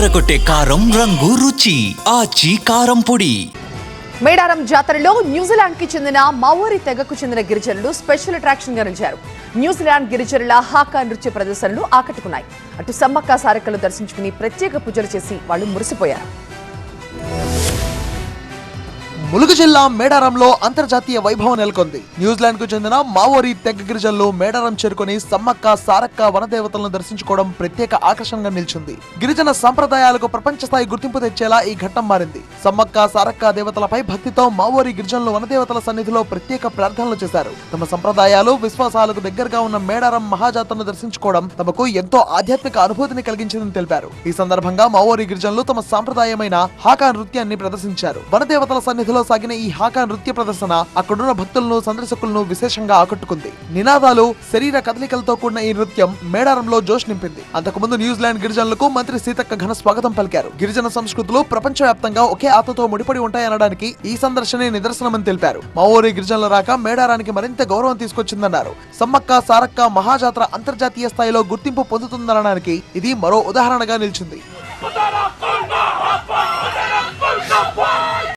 అదరగొట్టే కారం రంగు రుచి ఆచి కారం పొడి. మేడారం జాతరలో న్యూజిలాండ్ కి చెందిన మావోరి తెగకు చెందిన గిరిజనులు స్పెషల్ అట్రాక్షన్ గా నిలిచారు. న్యూజిలాండ్ గిరిజనుల హాకా నృత్య ప్రదర్శనలు ఆకట్టుకున్నాయి. అటు సమ్మక్క సారక్కలు దర్శించుకుని ప్రత్యేక పూజలు చేసి వాళ్ళు మురిసిపోయారు. ములుగు జిల్లా మేడారంలో అంతర్జాతీయ వైభవం నెలకొంది. న్యూజిలాండ్ కు చెందిన మావోరి తెగ గిరిజనులు మేడారం చేరుకుని సమ్మక్క సారక్క వనదేవతలను దర్శించుకోవడం ప్రత్యేక ఆకర్షణగా నిలిచింది. గిరిజన సంప్రదాయాలకు ప్రపంచ స్థాయి గుర్తింపు తెచ్చేలా ఈ ఘట్టం మారింది. సమ్మక్క సారక్క దేవతలపై భక్తితో మావోరి గిరిజనులు వనదేవతల సన్నిధిలో ప్రత్యేక ప్రార్థనలు చేశారు. తమ సంప్రదాయాలు విశ్వాసాలకు దగ్గరగా ఉన్న మేడారం మహాజాతరను దర్శించుకోవడం తమకు ఎంతో ఆధ్యాత్మిక అనుభూతిని కలిగించిందని తెలిపారు. ఈ సందర్భంగా మావోరి గిరిజనులు తమ సాంప్రదాయమైన హాకా నృత్యాన్ని ప్రదర్శించారు. వనదేవతల సన్నిధిలో సాగిన ఈ హాకా నృత్య ప్రదర్శన అక్కడున్న భక్తులను సందర్శకులను విశేషంగా ఆకట్టుకుంది. నినాదాలు, శరీర కదలికలతో కూడిన ఈ నృత్యం మేడారంలో జోష్ నింపింది. అంతకుముందు న్యూజిలాండ్ గిరిజనులకు మంత్రి సీతక్క ఘన స్వాగతం పలికారు. గిరిజన సంస్కృతులు ప్రపంచవ్యాప్తంగా ఒకే ఆతతో ముడిపడి ఉంటాయనడానికి ఈ సందర్శనే నిదర్శనమని తెలిపారు. మావోరి గిరిజనుల రాక మేడారానికి మరింత గౌరవం తీసుకొచ్చిందన్నారు. సమ్మక్క సారక్క మహాజాతర అంతర్జాతీయ స్థాయిలో గుర్తింపు పొందుతుందనడానికి ఇది మరో ఉదాహరణగా నిలిచింది.